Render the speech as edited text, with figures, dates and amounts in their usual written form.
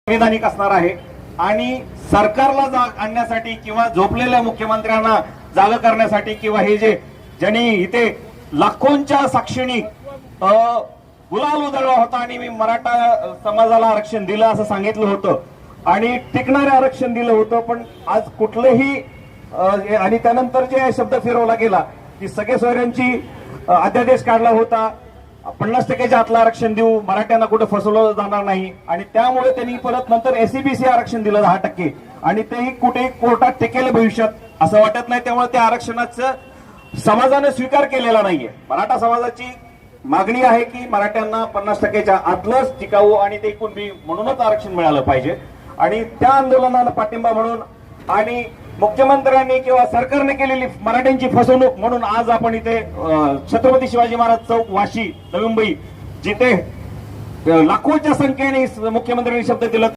संविधानिक असणार आहे आणि सरकारला जाग आणण्यासाठी किंवा झोपलेल्या मुख्यमंत्र्यांना जाग करण्यासाठी किंवा हे जे ज्यांनी इथे लाखोंच्या साक्षीने गुलाल उधळला होता आणि मी मराठा समाजाला आरक्षण दिलं असं सांगितलं होतं आणि टिकणारे आरक्षण दिलं होतं, पण आज कुठलंही आणि त्यानंतर जे शब्द फिरवला गेला की सगळे सोयऱ्यांची अध्यादेश काढला होता, 50%च्या आतलं आरक्षण देऊ, मराठ्यांना कुठे फसवलं जाणार नाही आणि त्यामुळे त्यांनी परत नंतर एससीबीसी आरक्षण दिलं 10% आणि तेही कुठेही कोर्टात टिकेल भविष्यात असं वाटत नाही. त्यामुळे त्या आरक्षणाचं समाजाने स्वीकार केलेला नाहीये. मराठा समाजाची मागणी आहे की मराठ्यांना 50%च्या आतलंच टिकावू आणि ते कुणबी म्हणूनच आरक्षण मिळालं पाहिजे आणि त्या आंदोलनाला पाठिंबा म्हणून आणि मुख्यमंत्र्यांनी किंवा सरकारने केलेली मराठ्यांची फसवणूक म्हणून आज आपण इथे छत्रपती शिवाजी महाराज चौक वाशी नवी मुंबई जिथे लाखोच्या संख्येने मुख्यमंत्र्यांनी शब्द दिला